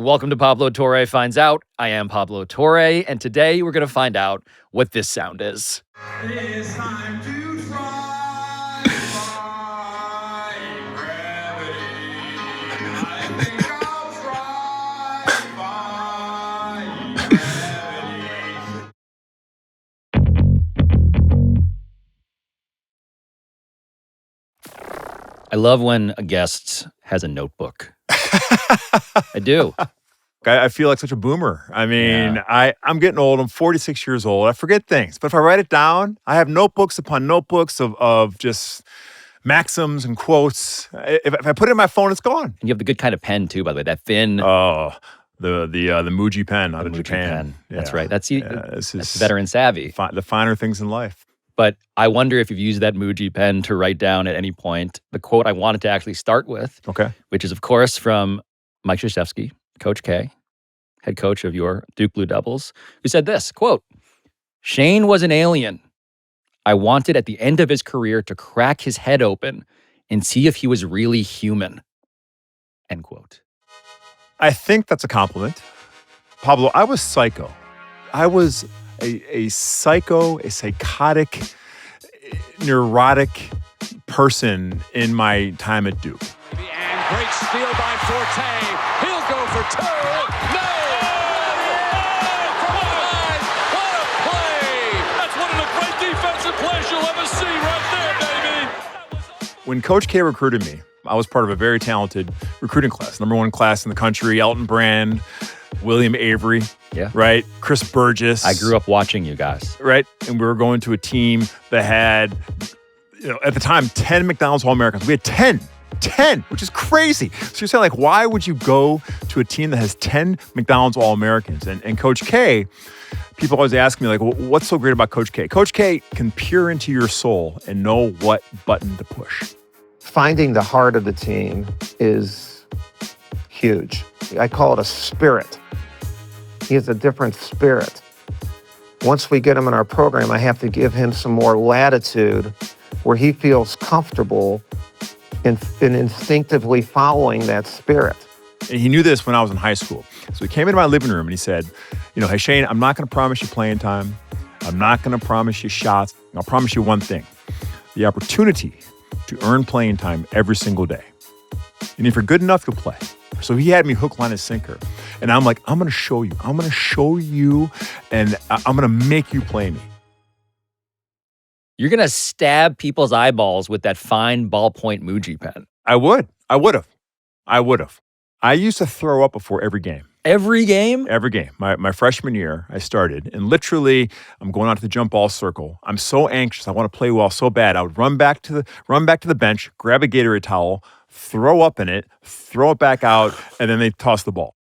Welcome to Pablo Torre Finds Out. I am Pablo Torre, and today we're going to find out what this sound is. It's time to try defying gravity. I think I'll try defying gravity. I love when a guest has a notebook. I do. I feel like such a boomer. I mean, Yeah. I'm getting old. I'm 46 years old. I forget things. But if I write it down, I have notebooks upon notebooks of just maxims and quotes. If I put it in my phone, it's gone. And you have the good kind of pen, too, by the way. That thin. Oh, the Muji pen out of Muji Japan. pen. That's Yeah. right. That's This veteran savvy. the finer things in life. But I wonder if you've used that Muji pen to write down at any point the quote I wanted to actually start with. Okay. Which is, of course, from Mike Krzyzewski, Coach K, head coach of your Duke Blue Devils, who said this, quote, "Shane was an alien. I wanted at the end of his career to crack his head open and see if he was really human." End quote. I think that's a compliment. Pablo, I was psycho. I was a psycho, a psychotic, neurotic person in my time at Duke. And great steal by Forte. He'll go for two. No! From behind. What a play! That's one of the great defensive plays you'll ever see right there, baby. When Coach K recruited me, I was part of a very talented recruiting class, #1 class in the country. Elton Brand, William Avery, Yeah. right? Chris Burgess. I grew up watching you guys. Right? And we were going to a team that had, at the time, 10 McDonald's All-Americans. We had 10, which is crazy. So you're saying, like, why would you go to a team that has 10 McDonald's All-Americans? And Coach K, people always ask me, like, well, what's so great about Coach K? Coach K can peer into your soul and know what button to push. Finding the heart of the team is huge. I call it a spirit. He has a different spirit. Once we get him in our program, I have to give him some more latitude where he feels comfortable in instinctively following that spirit. And he knew this when I was in high school. So he came into my living room and he said, hey, Shane, I'm not going to promise you playing time. I'm not going to promise you shots. I'll promise you one thing, the opportunity to earn playing time every single day. And if you're good enough, you'll play. So he had me hook, line, and sinker. And I'm like, I'm going to show you. I'm going to show you, and I'm going to make you play me. You're going to stab people's eyeballs with that fine ballpoint Muji pen. I would have. I used to throw up before every game. Every game? Every game. My freshman year, I started, and literally, I'm going out to the jump ball circle. I'm so anxious. I want to play well so bad. I would run back to the bench, grab a Gatorade towel, throw up in it, throw it back out, and then they toss the ball.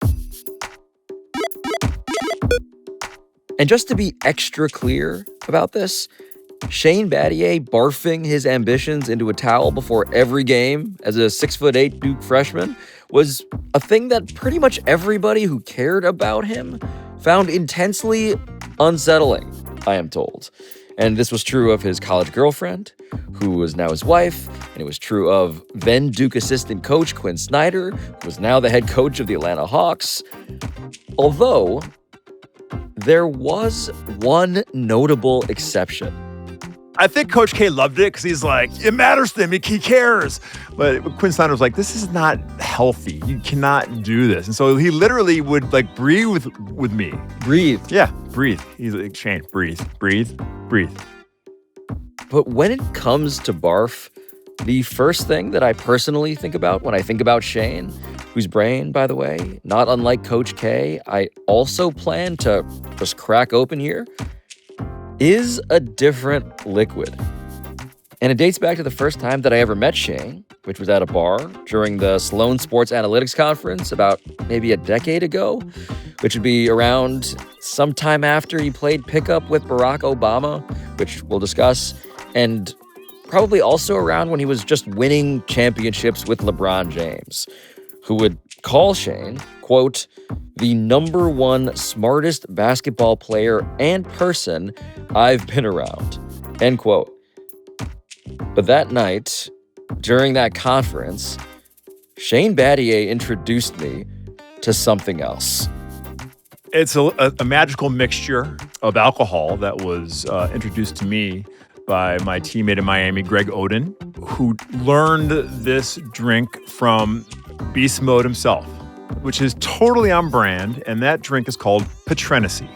And just to be extra clear about this, Shane Battier barfing his ambitions into a towel before every game as a 6'8" Duke freshman was a thing that pretty much everybody who cared about him found intensely unsettling, I am told. And this was true of his college girlfriend, who was now his wife, and it was true of then Duke assistant coach Quinn Snyder, who was now the head coach of the Atlanta Hawks. Although, there was one notable exception. I think Coach K loved it because he's like, it matters to him. He cares. But Quinn Snyder was like, this is not healthy. You cannot do this. And so he literally would like breathe with me. Breathe. Yeah, breathe. He's like, Shane, breathe. But when it comes to barf, the first thing that I personally think about when I think about Shane, whose brain, by the way, not unlike Coach K, I also plan to just crack open here, is a different liquid. And it dates back to the first time that I ever met Shane, which was at a bar during the Sloan Sports Analytics Conference about maybe a decade ago, which would be around sometime after he played pickup with Barack Obama, which we'll discuss, and probably also around when he was just winning championships with LeBron James, who would call Shane, quote, the #1 smartest basketball player and person I've been around, end quote. But that night, during that conference, Shane Battier introduced me to something else? It's a magical mixture of alcohol that was introduced to me by my teammate in Miami, Greg Oden, who learned this drink from Beast Mode himself, which is totally on brand, and that drink is called Patreny.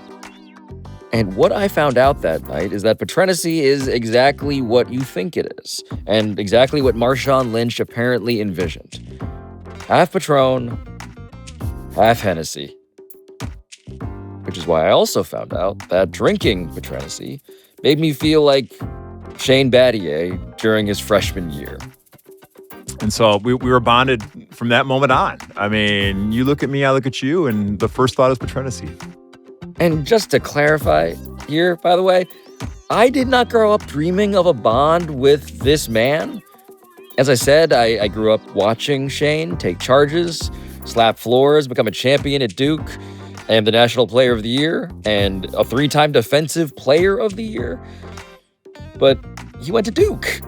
And what I found out that night is that Patreny is exactly what you think it is, and exactly what Marshawn Lynch apparently envisioned. Half Patron, half Hennessy. Which is why I also found out that drinking Patreny made me feel like Shane Battier during his freshman year. And so we were bonded from that moment on. I mean, you look at me, I look at you, and the first thought is Patreny. And just to clarify here, by the way, I did not grow up dreaming of a bond with this man. As I said, I grew up watching Shane take charges, slap floors, become a champion at Duke, and the National Player of the Year, and a 3-time Defensive Player of the Year. But he went to Duke.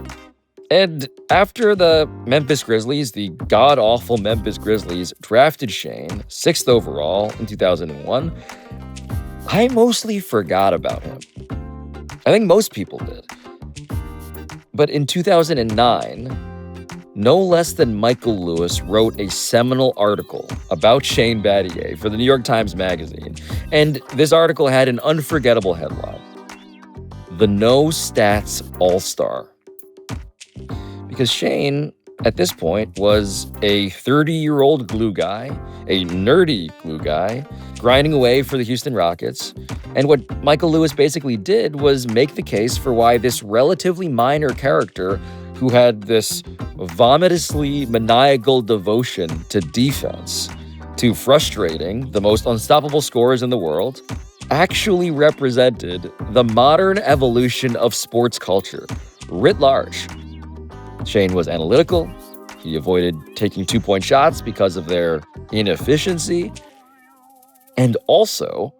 And after the Memphis Grizzlies, the god-awful Memphis Grizzlies, drafted Shane 6th overall in 2001, I mostly forgot about him. I think most people did. But in 2009, no less than Michael Lewis wrote a seminal article about Shane Battier for the New York Times Magazine. And this article had an unforgettable headline: The No Stats All-Star. Because Shane, at this point, was a 30-year-old glue guy, a nerdy glue guy, grinding away for the Houston Rockets. And what Michael Lewis basically did was make the case for why this relatively minor character, who had this vomitously maniacal devotion to defense, to frustrating the most unstoppable scorers in the world, actually represented the modern evolution of sports culture writ large. Shane was analytical. He avoided taking 2-point shots because of their inefficiency. And also,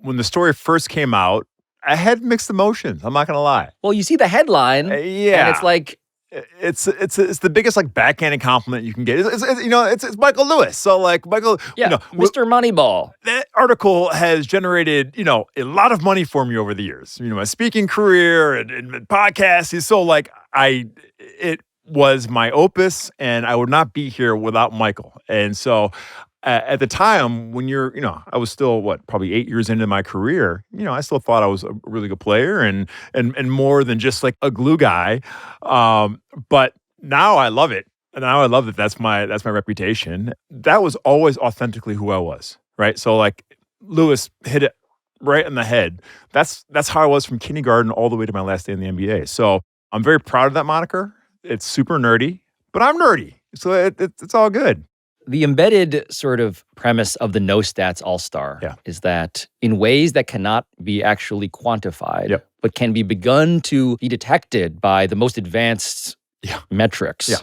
when the story first came out, I had mixed emotions. I'm not going to lie. well, you see the headline, Yeah. and it's like, It's the biggest like backhanded compliment you can get. It's Michael Lewis. So like Michael, yeah, Mr. Moneyball. that article has generated, a lot of money for me over the years. My speaking career and podcasts. So like it was my opus, and I would not be here without Michael. And so at the time when I was still probably 8 years into my career, I still thought I was a really good player and more than just like a glue guy. But now I love it. And now I love that that's my reputation. That was always authentically who I was, right? So like Lewis hit it right in the head. That's how I was from kindergarten all the way to my last day in the NBA. So I'm very proud of that moniker. It's super nerdy, but I'm nerdy. So it's all good. The embedded sort of premise of the No Stats All-Star is that in ways that cannot be actually quantified, but can be begun to be detected by the most advanced metrics. Yeah.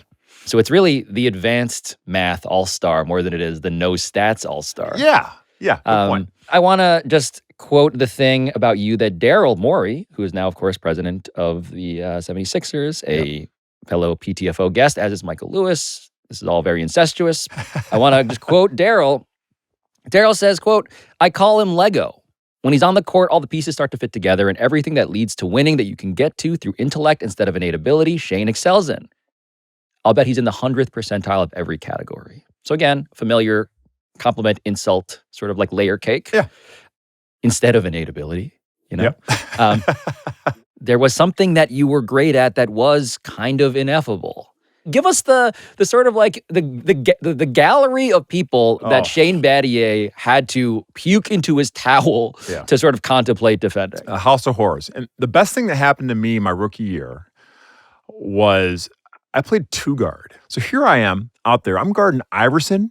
So it's really the advanced math All-Star more than it is the No Stats All-Star. Yeah. Good point. I want to just quote the thing about you that Daryl Morey, who is now, of course, president of the 76ers, a fellow PTFO guest, as is Michael Lewis. This is all very incestuous. I want to just quote Daryl. Daryl says, quote, "I call him Lego. When he's on the court, all the pieces start to fit together, and everything that leads to winning that you can get to through intellect instead of innate ability, Shane excels in. I'll bet he's in the 100th percentile of every category." So again, familiar compliment, insult, sort of like layer cake. Yeah. Instead of innate ability, there was something that you were great at that was kind of ineffable. Give us the sort of like the gallery of people that Shane Battier had to puke into his towel to sort of contemplate defending. A house of horrors. And the best thing that happened to me my rookie year was I played 2-guard. So here I am out there. I'm guarding Iverson.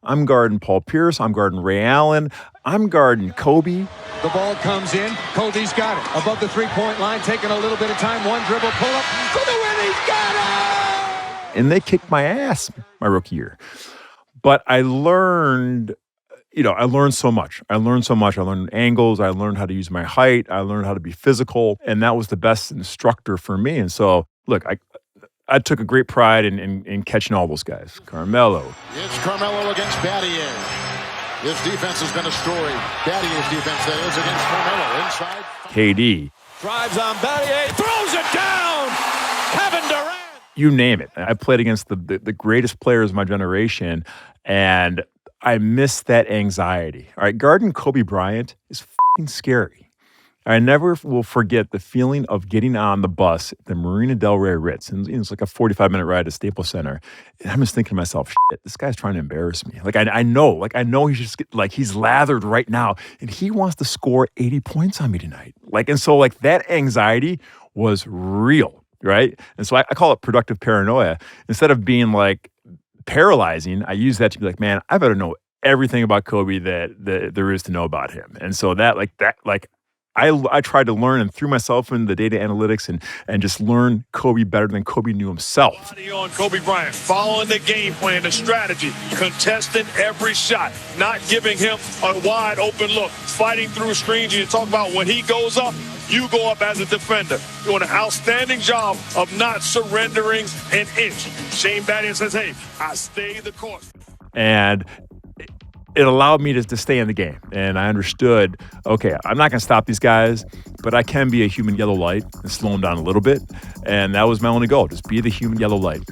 I'm guarding Paul Pierce. I'm guarding Ray Allen. I'm guarding Kobe. The ball comes in. Kobe's got it. Above the 3-point line, taking a little bit of time. One dribble, pull up for the win. He's got it! And they kicked my ass my rookie year. But I learned, I learned so much. I learned angles. I learned how to use my height. I learned how to be physical. And that was the best instructor for me. And so, look, I took a great pride in catching all those guys. Carmelo. It's Carmelo against Battier. His defense has been a story. Battier's defense, that is, against Carmelo. Inside. KD. Drives on Battier, throws it down. Kevin Durant. You name it. I played against the greatest players of my generation, and I miss that anxiety. All right, guarding Kobe Bryant is fucking scary. I never will forget the feeling of getting on the bus at the Marina Del Rey Ritz. And it's like a 45-minute ride to Staples Center. And I'm just thinking to myself, shit, this guy's trying to embarrass me. Like, I know he's just, like, he's lathered right now. And he wants to score 80 points on me tonight. Like, and so, like, that anxiety was real, right? And so I call it productive paranoia. Instead of being, like, paralyzing, I use that to be like, man, I better know everything about Kobe that there is to know about him. And so I tried to learn and threw myself into the data analytics and just learn Kobe better than Kobe knew himself. Body on Kobe Bryant, following the game plan, the strategy, contesting every shot, not giving him a wide open look, fighting through screens. You talk about when he goes up, you go up as a defender. Doing an outstanding job of not surrendering an inch. Shane Battier says, hey, I stay the course. And it allowed me to stay in the game. And I understood, okay, I'm not going to stop these guys, but I can be a human yellow light and slow them down a little bit. And that was my only goal, just be the human yellow light.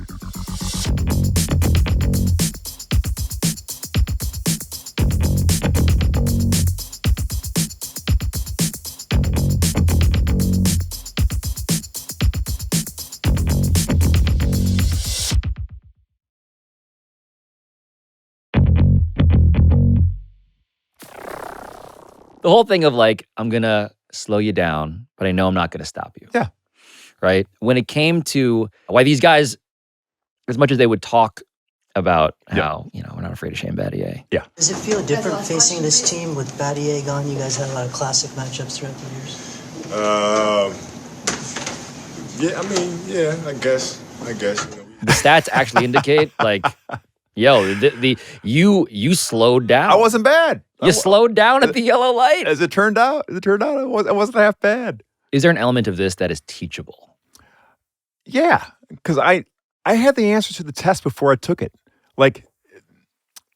The whole thing of like, I'm going to slow you down, but I know I'm not going to stop you. Yeah. Right? When it came to why these guys, as much as they would talk about how, we're not afraid of Shane Battier. Yeah. Does it feel different facing this team with Battier gone? You guys had a lot of classic matchups throughout the years. I guess. The stats actually indicate like, yo, you slowed down. I wasn't bad. You slowed down at the yellow light. As it turned out, I wasn't half bad. Is there an element of this that is teachable? Yeah, because I had the answer to the test before I took it. Like,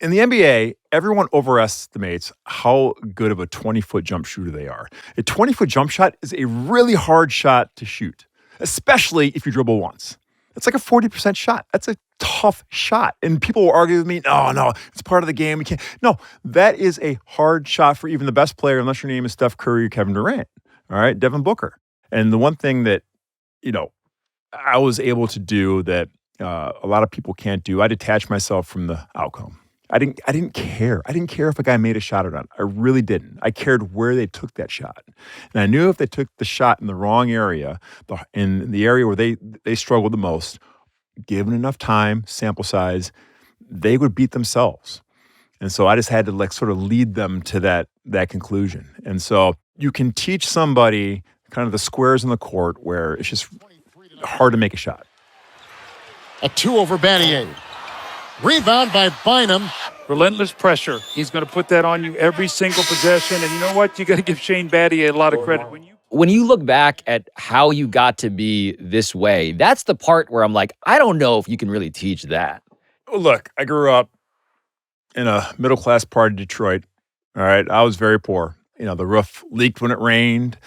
in the NBA, everyone overestimates how good of a 20-foot jump shooter they are. A 20-foot jump shot is a really hard shot to shoot, especially if you dribble once. It's like a 40% shot. That's a tough shot. And people will argue with me, no, it's part of the game. We can't. No, that is a hard shot for even the best player, unless your name is Steph Curry or Kevin Durant. All right, Devin Booker. And the one thing that, I was able to do that a lot of people can't do, I detached myself from the outcome. I didn't care. I didn't care if a guy made a shot or not. I really didn't. I cared where they took that shot. And I knew if they took the shot in the wrong area, in the area where they struggled the most, given enough time, sample size, they would beat themselves. And so I just had to sort of lead them to that conclusion. And so you can teach somebody kind of the squares in the court where it's just hard to make a shot. A 2 over Battier. Rebound by Bynum. Relentless pressure. He's going to put that on you every single possession. And you know what? You got to give Shane Battier a lot of credit. When you look back at how you got to be this way, that's the part where I'm like, I don't know if you can really teach that. Look, I grew up in a middle-class part of Detroit. All right, I was very poor. The roof leaked when it rained.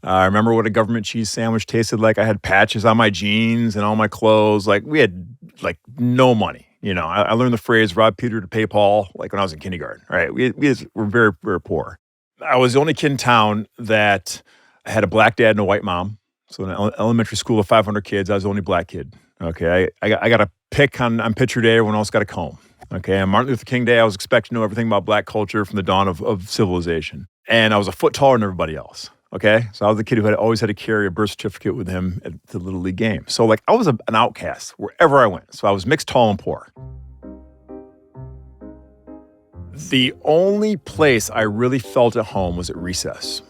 I remember what a government cheese sandwich tasted like. I had patches on my jeans and all my clothes. Like, we had, no money. I learned the phrase rob Peter to pay Paul, when I was in kindergarten. All right, we were very, very poor. I was the only kid in town that had a black dad and a white mom. So in an elementary school of 500 kids, I was the only black kid. Okay, I got a pick on picture day. Everyone else got a comb. Okay, on Martin Luther King Day, I was expected to know everything about black culture from the dawn of civilization. And I was a foot taller than everybody else. Okay, so I was the kid who always had to carry a birth certificate with him at the Little League game. So I was an outcast wherever I went. So I was mixed, tall, and poor. The only place I really felt at home was at recess.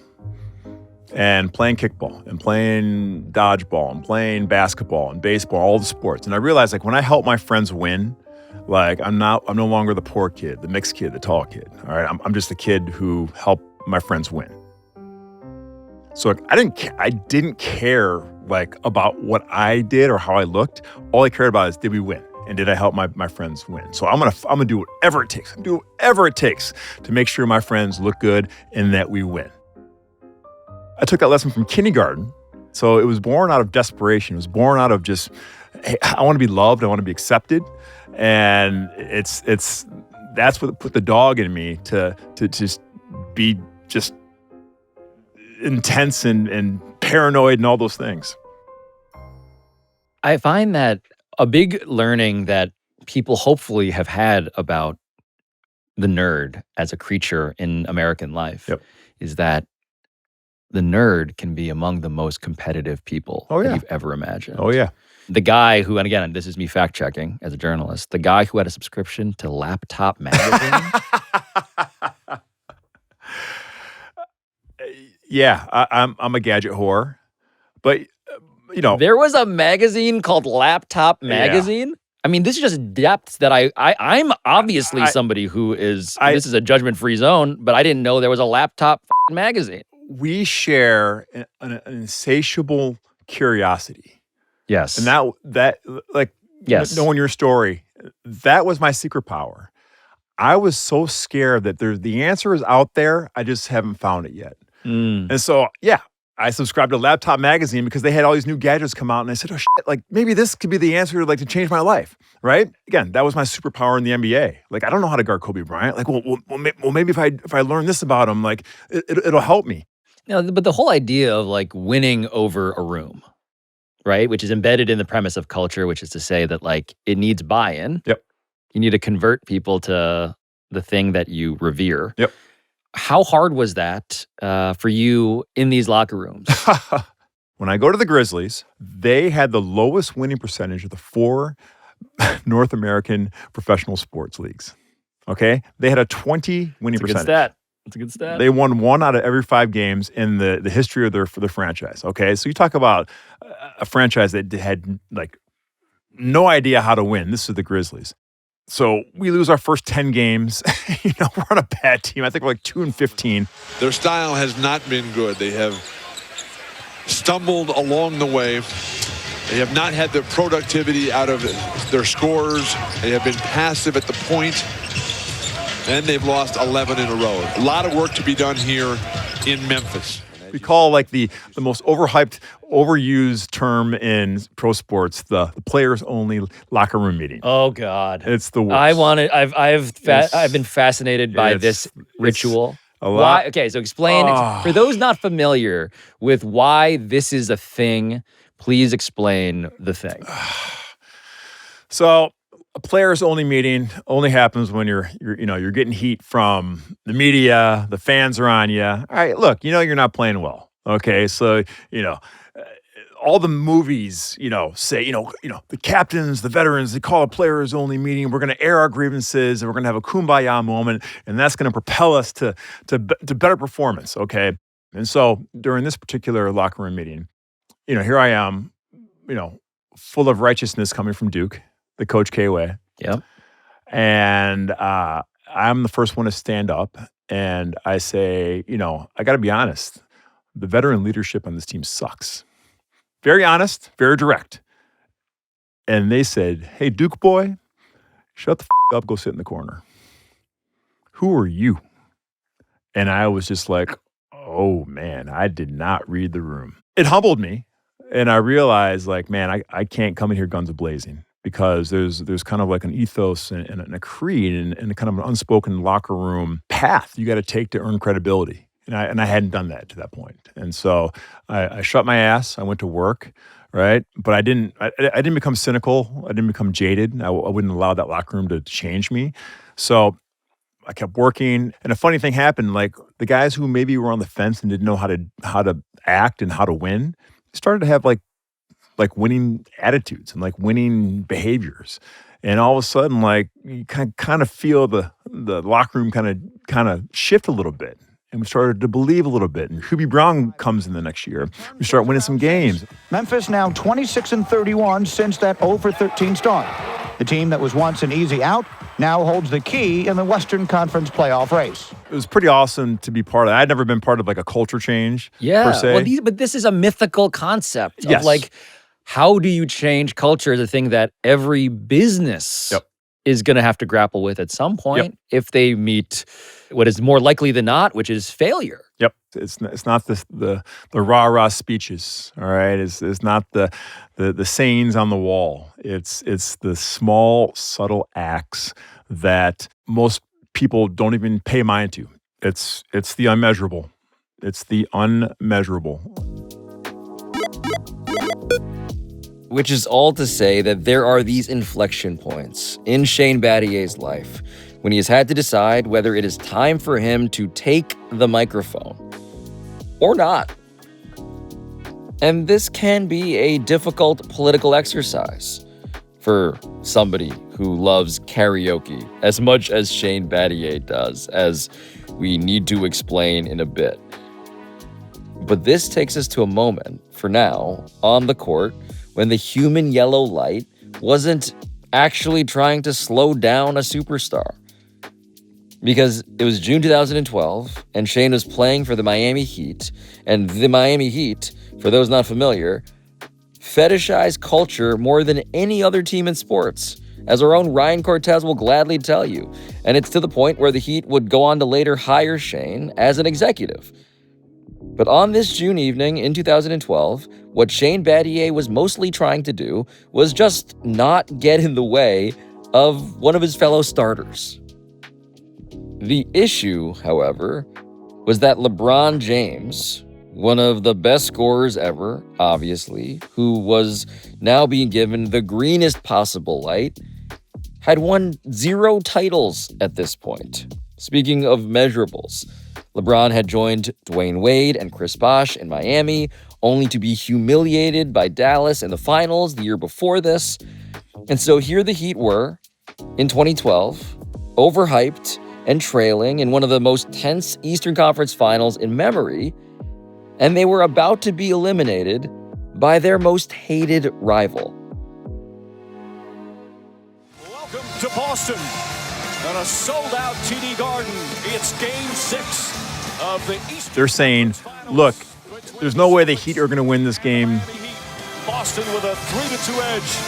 And playing kickball, and playing dodgeball, and playing basketball, and baseball, all the sports. And I realized when I help my friends win, I'm no longer the poor kid, the mixed kid, the tall kid. All right, I'm just the kid who helped my friends win. So I didn't care like about what I did or how I looked. All I cared about is, did we win? And did I help my friends win? So I'm gonna do whatever it takes. Do whatever it takes to make sure my friends look good and that we win. I took that lesson from kindergarten. So it was born out of desperation. It was born out of just, hey, I want to be loved. I want to be accepted. And that's what put the dog in me to just be just intense and paranoid and all those things. I find that a big learning that people hopefully have had about the nerd as a creature in American life is that the nerd can be among the most competitive people that you've ever imagined. Oh, yeah. The guy who, and again, this is me fact-checking as a journalist, the guy who had a subscription to Laptop magazine. I'm a gadget whore. But, There was a magazine called Laptop Magazine? Yeah. I mean, this is just depth that I'm obviously somebody who is, this is a judgment-free zone, but I didn't know there was a Laptop magazine. We share an insatiable curiosity. Yes. And that knowing your story, that was my secret power. I was so scared that the answer is out there. I just haven't found it yet. And so, I subscribed to Laptop magazine because they had all these new gadgets come out, and I said, oh shit, like maybe this could be the answer to change my life, right? Again, that was my superpower in the NBA. Like, I don't know how to guard Kobe Bryant. Like, well maybe if I learn this about him, like it'll help me. No, but the whole idea of winning over a room, right? Which is embedded in the premise of culture, which is to say that it needs buy-in. Yep. You need to convert people to the thing that you revere. Yep. How hard was that for you in these locker rooms? When I go to the Grizzlies, they had the lowest winning percentage of the 4 North American professional sports leagues. Okay? They had a 20 winning percentage. That's a good stat. They won 1 out of every 5 games in the history of their franchise. Okay? So you talk about a franchise that had no idea how to win. This is the Grizzlies. So we lose our first 10 games. We're on a bad team. I think we're 2-15. Their style has not been good. They have stumbled along the way. They have not had the productivity out of their scorers. They have been passive at the point. And they've lost 11 in a row. A lot of work to be done here in Memphis. We call the most overhyped, overused term in pro sports the players only locker room meeting. Oh God, it's the worst. I've been fascinated by this ritual. A lot. Why? Okay, so explain for those not familiar with why this is a thing. Please explain the thing. So a players only meeting only happens when you're getting heat from the media, the fans are on you. All right, look, you're not playing well. Okay, so all the movies, say, the captains, the veterans, they call a players only meeting. We're going to air our grievances and we're going to have a kumbaya moment, and that's going to propel us to better performance. Okay, and so during this particular locker room meeting, here I am, full of righteousness coming from Duke, the Coach K way. Yep. And I'm the first one to stand up and I say, I got to be honest, the veteran leadership on this team sucks. Very honest, very direct. And they said, hey, Duke boy, shut the up, go sit in the corner. Who are you? And I was just like, oh man, I did not read the room. It humbled me. And I realized man, I can't come in here guns a-blazing. Because there's kind of an ethos and a creed and kind of an unspoken locker room path you got to take to earn credibility. And I hadn't done that to that point. And so I shut my ass. I went to work, right? But I didn't become cynical. I didn't become jaded. I wouldn't allow that locker room to change me. So I kept working. And a funny thing happened. The guys who maybe were on the fence and didn't know how to act and how to win started to have winning attitudes and winning behaviors. And all of a sudden, you kind of feel the locker room kind of shift a little bit. And we started to believe a little bit. And Hubie Brown comes in the next year. We start winning some games. Memphis now 26-31 since that 0-13 start. The team that was once an easy out now holds the key in the Western Conference playoff race. It was pretty awesome to be part of that. I'd never been part of like a culture change per se. Well, but this is a mythical concept Yes. of like, how do you change culture? The thing that every business is going to have to grapple with at some point if they meet what is more likely than not, which is failure. Yep. It's not the rah-rah speeches, all right? It's not the sayings on the wall. It's the small, subtle acts that most people don't even pay mind to. It's the unmeasurable. It's the unmeasurable. Which is all to say that there are these inflection points in Shane Battier's life when he has had to decide whether it is time for him to take the microphone or not. And this can be a difficult political exercise for somebody who loves karaoke as much as Shane Battier does, as we need to explain in a bit. But this takes us to a moment, for now, on the court when the human yellow light wasn't actually trying to slow down a superstar. Because it was June 2012, and Shane was playing for the Miami Heat, and the Miami Heat, for those not familiar, fetishize culture more than any other team in sports, as our own Ryan Cortez will gladly tell you. And it's to the point where the Heat would go on to later hire Shane as an executive. But on this June evening in 2012, what Shane Battier was mostly trying to do was just not get in the way of one of his fellow starters. The issue, however, was that LeBron James, one of the best scorers ever, obviously, who was now being given the greenest possible light, had won 0 titles at this point. Speaking of measurables, LeBron had joined Dwayne Wade and Chris Bosh in Miami, only to be humiliated by Dallas in the finals the year before this. And so here the Heat were, in 2012, overhyped and trailing in one of the most tense Eastern Conference finals in memory, and they were about to be eliminated by their most hated rival. Welcome to Boston on a sold-out TD Garden. It's Game 6 of the Eastern. They're saying, look, there's no way the Heat are going to win this game. Boston with a 3-2 edge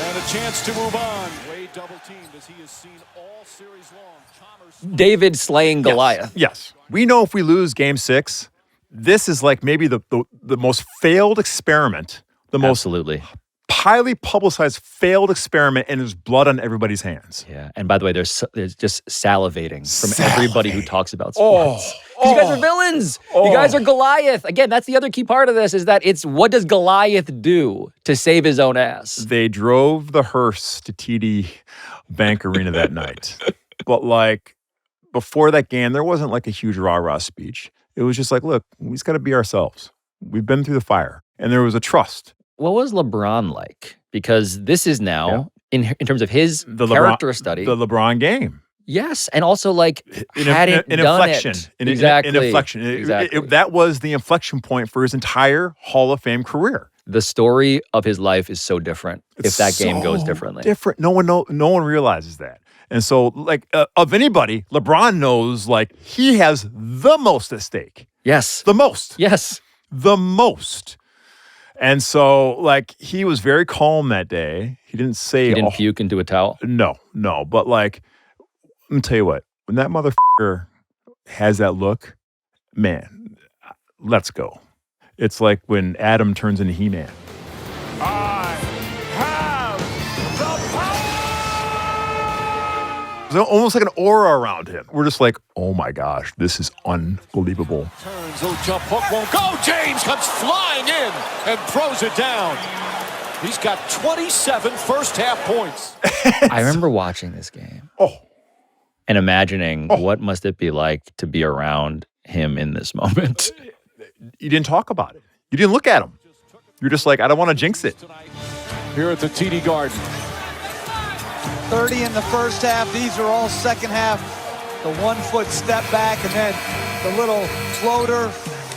and a chance to move on. Wade double-teamed as he has seen all series long. David slaying Goliath. Yes. We know if we lose Game 6, this is like maybe the most failed experiment, the most Absolutely. highly publicized failed experiment, and there's blood on everybody's hands. Yeah, and by the way, there's just salivating from everybody who talks about sports. You guys are villains. You guys are Goliath. Again, that's the other key part of this, is that it's what does Goliath do to save his own ass? They drove the hearse to TD Bank Arena that night. But like before that game, there wasn't like a huge rah-rah speech. It was just like, look, we just got to be ourselves. We've been through the fire. And there was a trust. What was LeBron like? Because this is now, in terms of his character study. The LeBron game. Yes, and also like An done inflection. it. Exactly. An inflection. Exactly. That was the inflection point for his entire Hall of Fame career. The story of his life is so different if that game goes differently. Different. No one realizes that. And so, like, of anybody, LeBron knows, like, he has the most at stake. Yes. The most. Yes. The most. And so, like, he was very calm that day. He didn't say... He didn't puke into a towel? No. But, like, let me tell you what. When that motherfucker has that look, man, let's go. It's like when Adam turns into He-Man. I have the power! There's almost like an aura around him. We're just like, oh my gosh, this is unbelievable. Turns, little jump hook won't go. James comes flying in and throws it down. He's got 27 first-half points. I remember watching this game. And imagining what must it be like to be around him in this moment. You didn't talk about it. You didn't look at him. You're just like, I don't want to jinx it. Here at the TD Garden. 30 in the first half. These are all second half. The 1-foot step back and then the little floater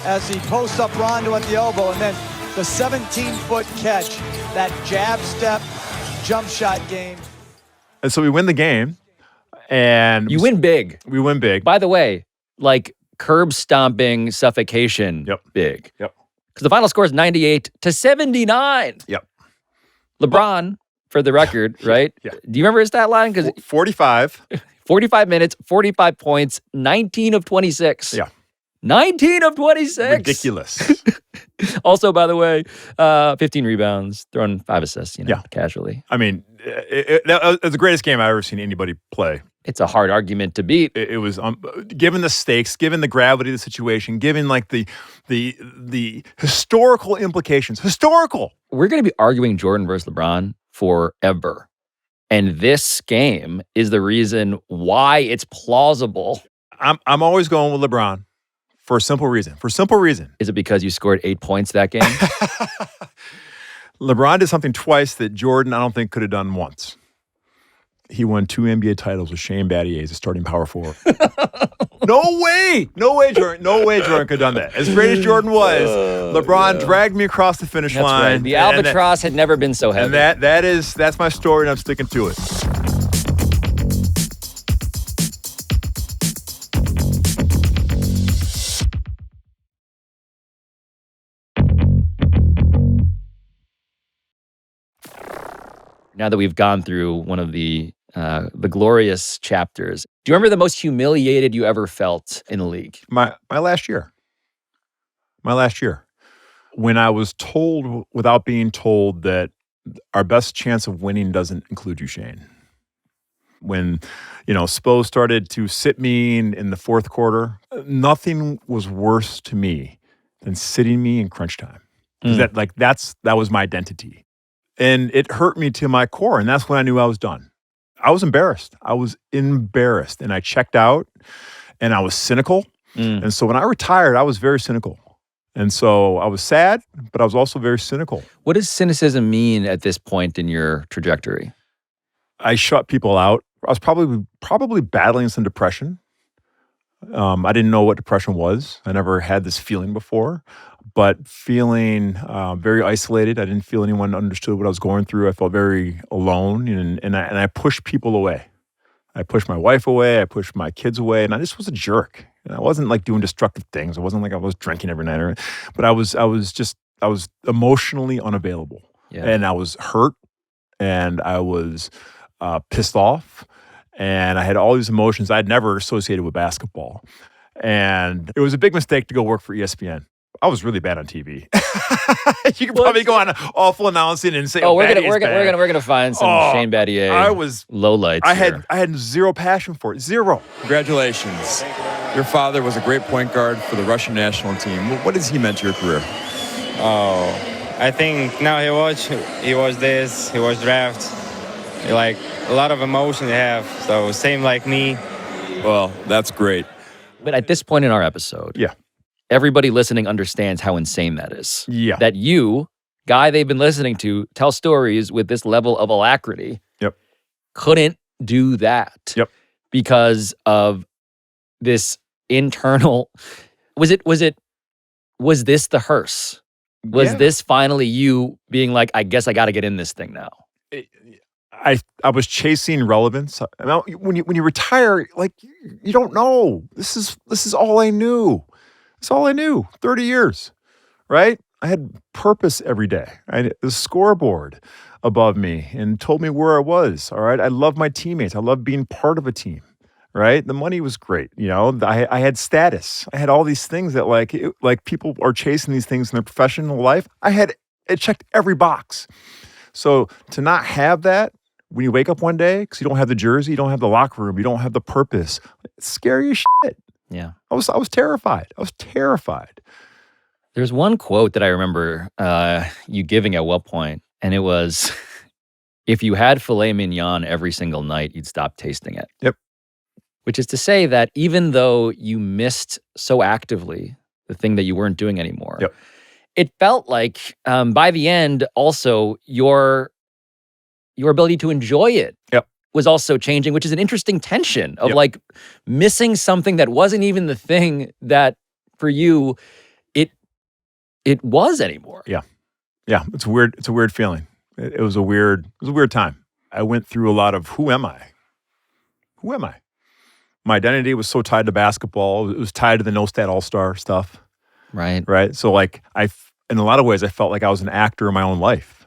as he posts up Rondo at the elbow, and then the 17-foot catch, that jab step jump shot game. And so we win the game. And you win big. We win big. By the way, like curb stomping, suffocation, big. Yep. Because the final score is 98-79. Yep. LeBron, for the record, right? Yeah. Do you remember his stat line? Because 45. 45 minutes, 45 points, 19 of 26. Yeah. 19 of 26. Ridiculous. Also, by the way, 15 rebounds, throwing 5 assists, casually. I mean, that was the greatest game I've ever seen anybody play. It's a hard argument to beat. It was, given the stakes, given the gravity of the situation, given like the historical implications. Historical. We're going to be arguing Jordan versus LeBron forever. And this game is the reason why it's plausible. I'm always going with LeBron for a simple reason. Is it because you scored 8 points that game? LeBron did something twice that Jordan, I don't think, could have done once. He won 2 NBA titles with Shane Battier as a starting power forward. No way, Jordan. No way Jordan could have done that. As great as Jordan was, LeBron dragged me across the finish line. Right. The albatross had never been so heavy. And that's my story, and I'm sticking to it. Now that we've gone through one of the glorious chapters, do you remember the most humiliated you ever felt in the league? My last year. When I was told, without being told, that our best chance of winning doesn't include you, Shane. When, Spo started to sit me in the fourth quarter, nothing was worse to me than sitting me in crunch time. That was my identity. And it hurt me to my core, and that's when I knew I was done. I was embarrassed. And I checked out, and I was cynical. And so when I retired, I was very cynical. And so I was sad, but I was also very cynical. What does cynicism mean at this point in your trajectory? I shut people out. I was probably battling some depression. I didn't know what depression was. I never had this feeling before. But feeling very isolated. I didn't feel anyone understood what I was going through. I felt very alone, and I pushed people away. I pushed my wife away. I pushed my kids away, and I just was a jerk. And I wasn't like doing destructive things. It wasn't like I was drinking every night, but I was emotionally unavailable, and I was hurt, and I was pissed off, and I had all these emotions I'd never associated with basketball, and it was a big mistake to go work for ESPN. I was really bad on TV. You could probably go on awful announcing and say, we're gonna find some Shane Battier lowlights. I had zero passion for it. Zero. Congratulations. Your father was a great point guard for the Russian national team. What has he meant to your career? I think now he was this, he was draft. Like a lot of emotion you have. So same like me. Well, that's great. But at this point in our episode, everybody listening understands how insane that is. Yeah. That you, guy they've been listening to, tell stories with this level of alacrity. Yep. Couldn't do that. Yep. Because of this internal. Was this the hearse? Was this finally you being like, I guess I got to get in this thing now? I was chasing relevance. When you retire, like you don't know. This is all I knew. It's all I knew. 30 years, right? I had purpose every day. I had a scoreboard above me and told me where I was. All right. I love my teammates. I love being part of a team. Right. The money was great. I had status. I had all these things that like people are chasing these things in their professional life. It checked every box. So to not have that when you wake up one day, because you don't have the jersey, you don't have the locker room, you don't have the purpose, it's scary as shit. Yeah. I was terrified. There's one quote that I remember you giving at one point, and it was, if you had filet mignon every single night, you'd stop tasting it. Yep. Which is to say that even though you missed so actively the thing that you weren't doing anymore, it felt like by the end also your ability to enjoy it was also changing, which is an interesting tension of like missing something that wasn't even the thing that for you it was anymore. Yeah. It's weird. It's a weird feeling. It was a weird time. I went through a lot of who am I? Who am I? My identity was so tied to basketball. It was tied to the no stat all-star stuff. Right. So like in a lot of ways, I felt like I was an actor in my own life.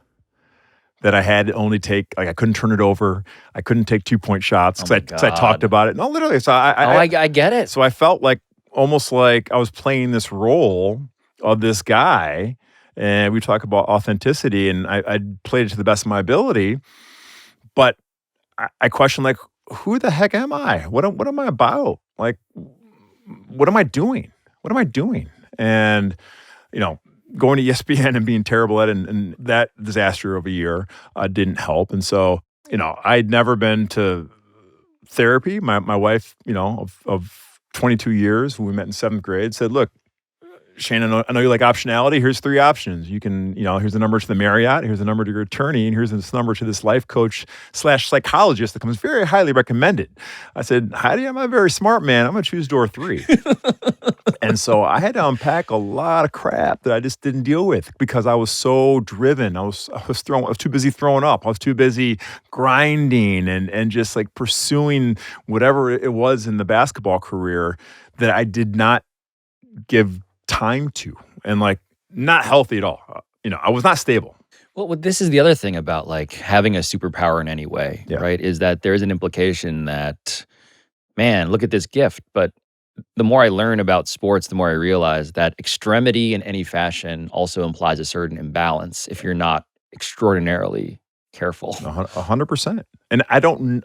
That I had to only take, like I couldn't turn it over. I couldn't take 2-point shots because I talked about it. No, literally. So I get it. So I felt like almost like I was playing this role of this guy. And we talk about authenticity, and I played it to the best of my ability. But I questioned, like, who the heck am I? What am I about? Like, what am I doing? What am I doing? And, going to ESPN and being terrible at it, and that disaster of a year didn't help. And so, I'd never been to therapy. My wife, of 22 years, who we met in 7th grade, said, look, Shane, I know you like optionality. Here's 3 options. You can, here's the number to the Marriott, here's the number to your attorney, and here's this number to this life coach / psychologist that comes very highly recommended. I said, Heidi, I'm a very smart man. I'm going to choose door 3. And so I had to unpack a lot of crap that I just didn't deal with because I was so driven. I was too busy throwing up. I was too busy grinding and just like pursuing whatever it was in the basketball career that I did not give time to, and like not healthy at all. I was not stable. Well, this is the other thing about like having a superpower in any way, right? Is that there is an implication that, man, look at this gift. But the more I learn about sports, the more I realize that extremity in any fashion also implies a certain imbalance if you're not extraordinarily careful. 100%. And I don't,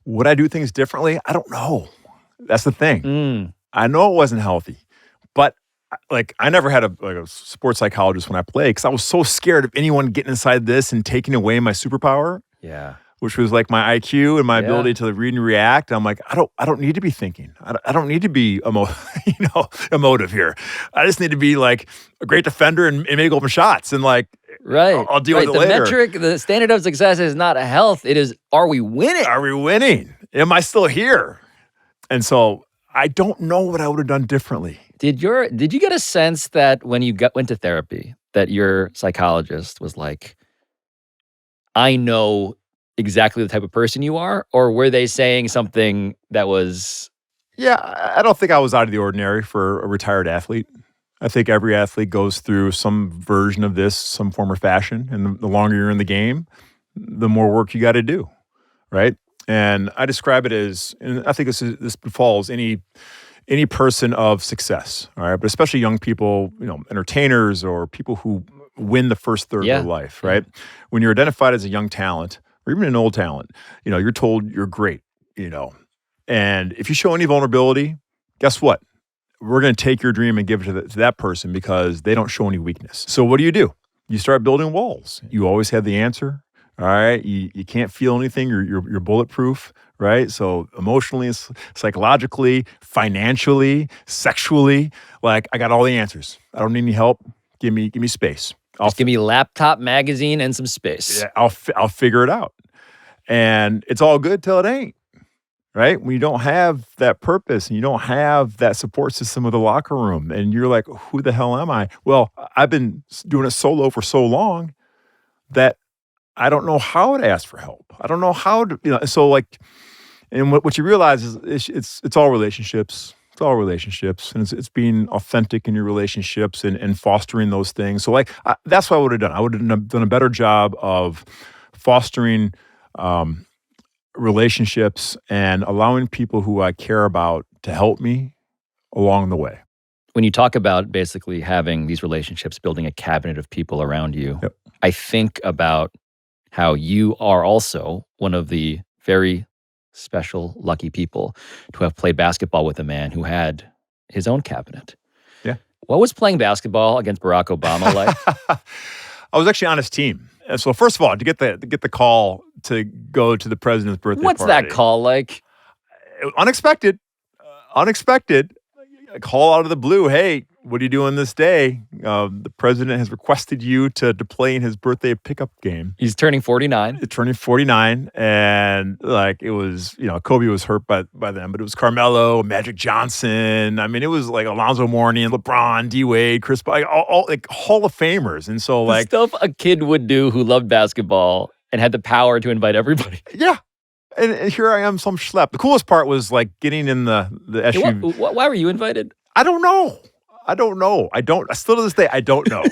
would I do things differently? I don't know. That's the thing. I know it wasn't healthy. But like I never had a sports psychologist when I played because I was so scared of anyone getting inside this and taking away my superpower. Yeah. Which was like my IQ and my ability to read and react. I'm like, I don't need to be thinking. I don't need to be emotive here. I just need to be like a great defender and make open shots and like I'll deal with it later. The standard of success is not health. It is, are we winning? Are we winning? Am I still here? And so I don't know what I would have done differently. Did you get a sense that when you went to therapy that your psychologist was like, I know exactly the type of person you are? Or were they saying something that was... Yeah, I don't think I was out of the ordinary for a retired athlete. I think every athlete goes through some version of this, some form or fashion. And the longer you're in the game, the more work you got to do, right? And I describe it as, and I think this befalls any person of success, all right? But especially young people, entertainers or people who win the first third of their life, right? When you're identified as a young talent or even an old talent, you're told you're great, and if you show any vulnerability, guess what? We're going to take your dream and give it to that person because they don't show any weakness. So what do? You start building walls. You always have the answer. All right, you can't feel anything. You're bulletproof, right? So emotionally, psychologically, financially, sexually, like I got all the answers. I don't need any help. Give me space. Just give me a laptop, magazine, and some space. Yeah, I'll figure it out, and it's all good till it ain't, right? When you don't have that purpose and you don't have that support system of the locker room, and you're like, who the hell am I? Well, I've been doing it solo for so long that I don't know how to ask for help. I don't know how to, so like, and what you realize is it's all relationships. It's all relationships, and it's being authentic in your relationships and fostering those things. So like, that's what I would have done. I would have done a better job of fostering relationships and allowing people who I care about to help me along the way. When you talk about basically having these relationships, building a cabinet of people around you, I think about how you are also one of the very special, lucky people to have played basketball with a man who had his own cabinet. Yeah. What was playing basketball against Barack Obama like? I was actually on his team. And so first of all, to get the call to go to the president's birthday party. What's that call like? Unexpected. A call out of the blue. Hey, what are you doing this day? The president has requested you to play in his birthday pickup game. He's turning 49. Turning 49. And like, it was, Kobe was hurt by then, but it was Carmelo, Magic Johnson. I mean, it was like Alonzo Mourning, LeBron, D-Wade, Chris Paul, all like Hall of Famers. And so like the stuff a kid would do who loved basketball and had the power to invite everybody. Yeah. And here I am, some schlep. The coolest part was like getting in the SUV. Why were you invited? I don't know. Still to this day, I don't know.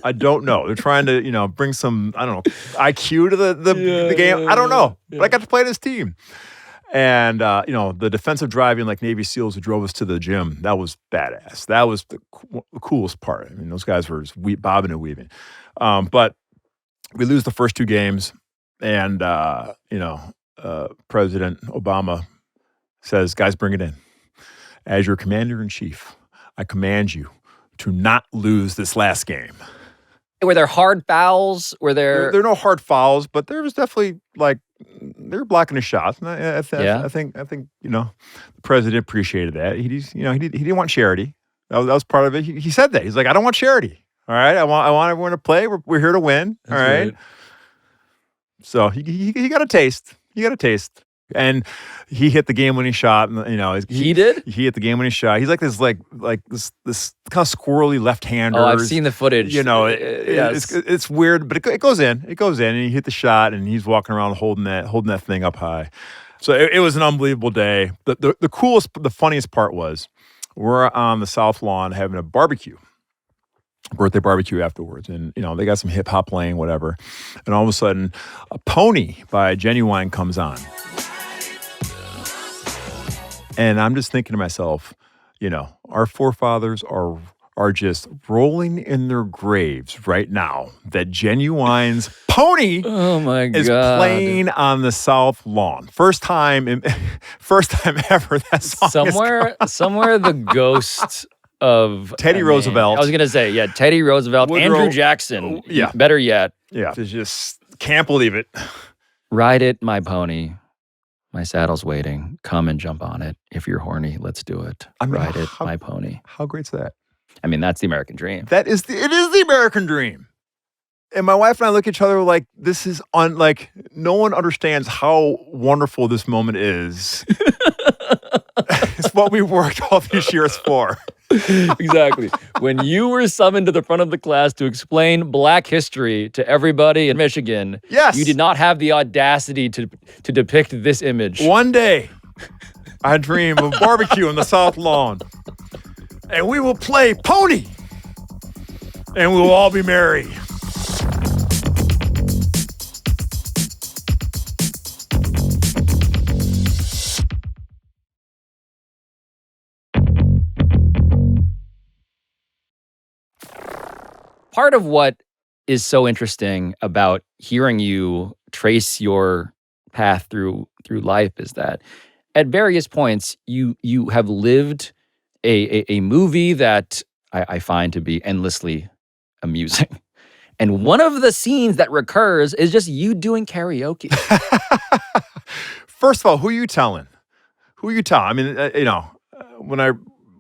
I don't know. They're trying to, bring some, I don't know, IQ to the game. I don't know. But I got to play this team. And, the defensive driving like Navy SEALs who drove us to the gym, that was badass. That was the coolest part. I mean, those guys were just bobbing and weaving. But we lose the first 2 games. And, President Obama says, guys, bring it in. As your commander-in-chief, I command you to not lose this last game. Were there hard fouls? Were there... There are no hard fouls, but there was definitely, they were blocking his shots. And I think the president appreciated that. He didn't want charity. That was part of it. He said that. He's like, I don't want charity. All right? I want everyone to play. We're here to win. All right? So he got a taste. He got a taste. And he hit the game-winning shot. And, he did? He hit the game-winning shot. He's like this this kind of squirrely left-hander. Oh, I've seen the footage. Yes. It's weird, but it goes in. It goes in, and he hit the shot, and he's walking around holding that thing up high. So it was an unbelievable day. The coolest, the funniest part was we're on the South Lawn having a barbecue. Birthday barbecue afterwards, and they got some hip hop playing, whatever, and all of a sudden, a Pony by Genuine comes on, and I'm just thinking to myself, our forefathers are just rolling in their graves right now that Genuine's Pony is playing on the South Lawn. First time ever that song somewhere the ghost of Teddy Roosevelt. I was going to say, Teddy Roosevelt, Woodrow, Andrew Jackson. Yeah. Better yet. Yeah. Just can't believe it. Ride it, my pony. My saddle's waiting. Come and jump on it. If you're horny, let's do it. Ride it, my pony. How great's that? I mean, that's the American dream. It is the American dream. And my wife and I look at each other like, this is no one understands how wonderful this moment is. It's what we worked all these years for. Exactly. When you were summoned to the front of the class to explain Black history to everybody in Michigan, yes, you did not have the audacity to depict this image. One day, I dream of barbecue on the South Lawn, and we will play Pony, and we will all be merry. Part of what is so interesting about hearing you trace your path through life is that at various points you have lived a movie that I find to be endlessly amusing. And one of the scenes that recurs is just you doing karaoke. First of all, who are you telling? I mean, when I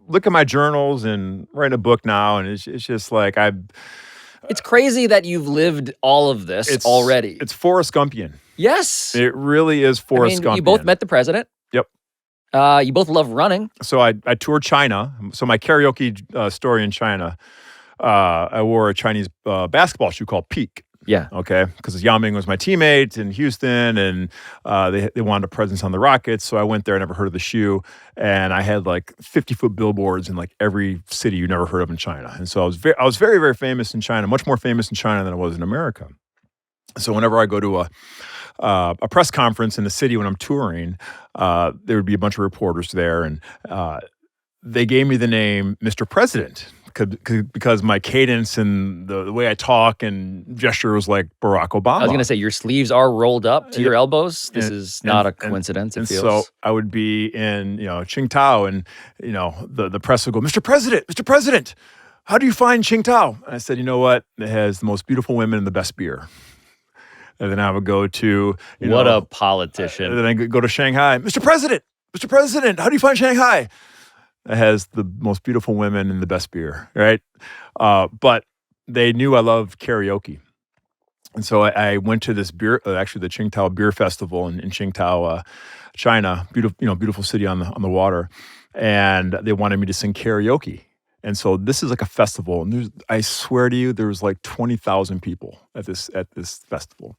look at my journals and write a book now, and it's just like It's crazy that you've lived all of this already. It's Forrest Gumpian. Yes. It really is Forrest Gumpian. You both met the president. Yep. You both love running. So I toured China. So my karaoke story in China, I wore a Chinese basketball shoe called Peak. Yeah. Okay. Because Yao Ming was my teammate in Houston, and they wanted a presence on the Rockets. So I went there. I never heard of the shoe, and I had like 50-foot billboards in like every city you never heard of in China. And so I was very, very famous in China, much more famous in China than I was in America. So whenever I go to a press conference in the city when I'm touring, there would be a bunch of reporters there, and they gave me the name Mr. President. Because my cadence and the way I talk and gesture was like Barack Obama. I was going to say, your sleeves are rolled up to your elbows. This is not a coincidence, it feels. So I would be in, Qingdao, and, the press would go, Mr. President, how do you find Qingdao? And I said, you know what? It has the most beautiful women and the best beer. And then I would go to, what a politician. And then I go to Shanghai. Mr. President, how do you find Shanghai? It has the most beautiful women and the best beer, right? But they knew I loved karaoke. And so I went to this beer, actually the Qingdao Beer Festival in Qingdao, China, beautiful city on the water. And they wanted me to sing karaoke. And so this is like a festival. And I swear to you, there was like 20,000 people at this festival.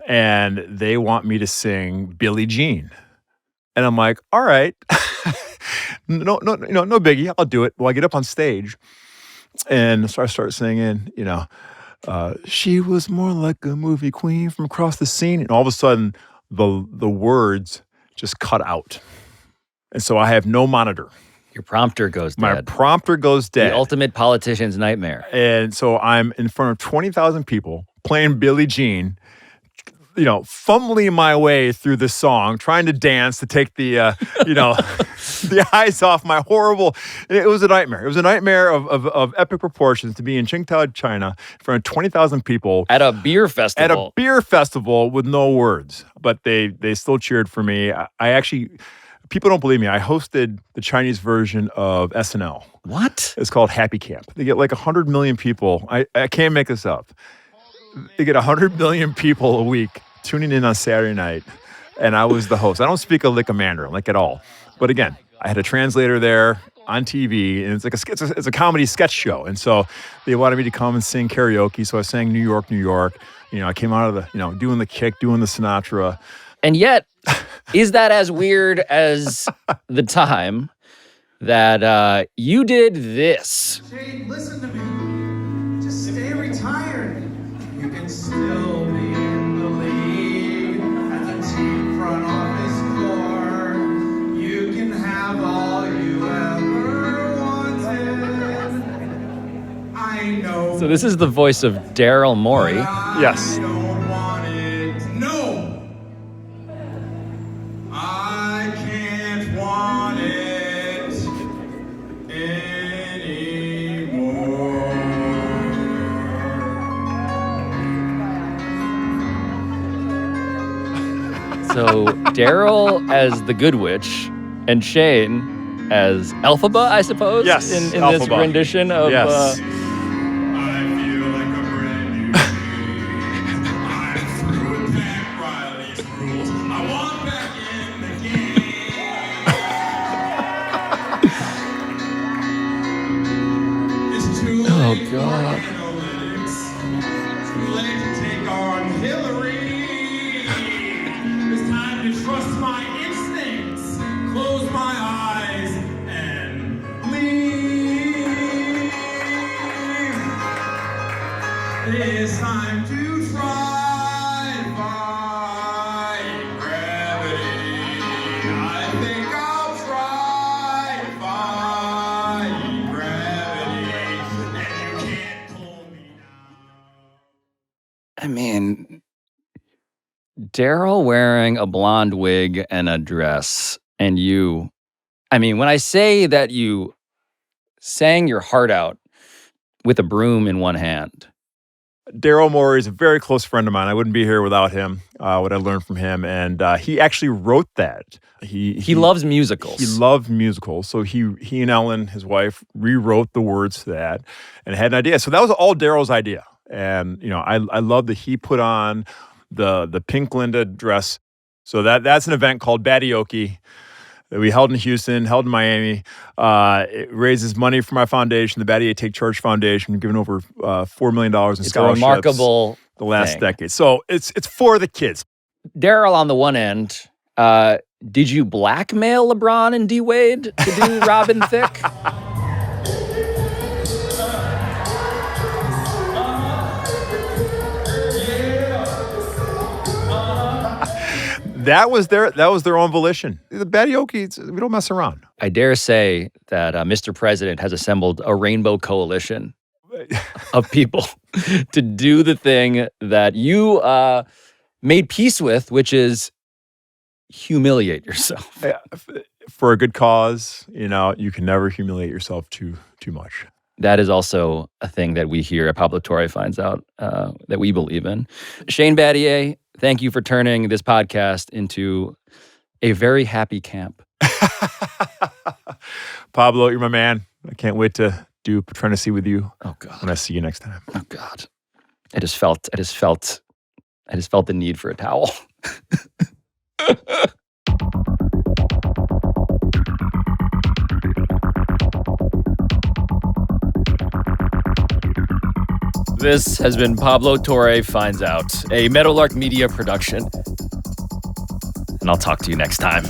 and they want me to sing Billie Jean. And I'm like, all right, no biggie. I'll do it. Well, I get up on stage and so I start singing, she was more like a movie queen from across the scene. And all of a sudden, the words just cut out. And so I have no monitor. Your prompter goes dead. My prompter goes dead. The ultimate politician's nightmare. And so I'm in front of 20,000 people playing Billie Jean, fumbling my way through the song, trying to dance to take the, the eyes off my horrible. It was a nightmare. It was a nightmare of epic proportions to be in Qingdao, China, in front of 20,000 people at a beer festival. At a beer festival with no words, but they still cheered for me. I actually. People don't believe me. I hosted the Chinese version of SNL. What? It's called Happy Camp. They get like 100 million people. I can't make this up. They get 100 million people a week tuning in on Saturday night, and I was the host. I don't speak a lick of Mandarin, like at all. But again, I had a translator there on TV, and it's a comedy sketch show. And so they wanted me to come and sing karaoke. So I sang New York, New York. I came out of the, doing the kick, doing the Sinatra. And yet, is that as weird as the time that you did this? Shane, listen to me. Just stay retired. You can still be in the league as a team front office core. You can have all you ever wanted. I know. So this is the voice of Daryl Morey. Yes. I can't want it anymore. So Daryl as the Good Witch and Shane as Elphaba, I suppose. Yes, in this Elphaba. rendition of. Yes. Oh, God. Too late to take on Hillary. It's time to trust my instincts. Close my eyes and leave. It's time to try defying gravity. I think I'll try defying gravity. I mean, Daryl wearing a blonde wig and a dress, and you. I mean, when I say that you sang your heart out with a broom in one hand. Daryl Morey is a very close friend of mine. I wouldn't be here without him, what I learned from him. And he actually wrote that. He loves musicals. He loved musicals. So he and Ellen, his wife, rewrote the words to that and had an idea. So that was all Daryl's idea. And, I love that he put on the pink Linda dress. So that's an event called Karaoke that we held in Houston, held in Miami. It raises money for my foundation, the Battier Take Charge Foundation. We've given over $4 million in scholarships. It's a remarkable the last thing. decade. So it's for the kids. Daryl, on the one end, did you blackmail LeBron and D Wade to do Robin Thicke? That was their own volition. The Karaoke, we don't mess around. I dare say that Mr. President has assembled a rainbow coalition of people to do the thing that you made peace with, which is humiliate yourself. For a good cause, you can never humiliate yourself too much. That is also a thing that we here at Pablo Torre finds out that we believe in. Shane Battier, thank you for turning this podcast into a very happy camp. Pablo, you're my man. I can't wait to do Patreny with you. Oh God! When I see you next time. Oh God! I just felt the need for a towel. This has been Pablo Torre Finds Out, a Meadowlark Media production. And I'll talk to you next time.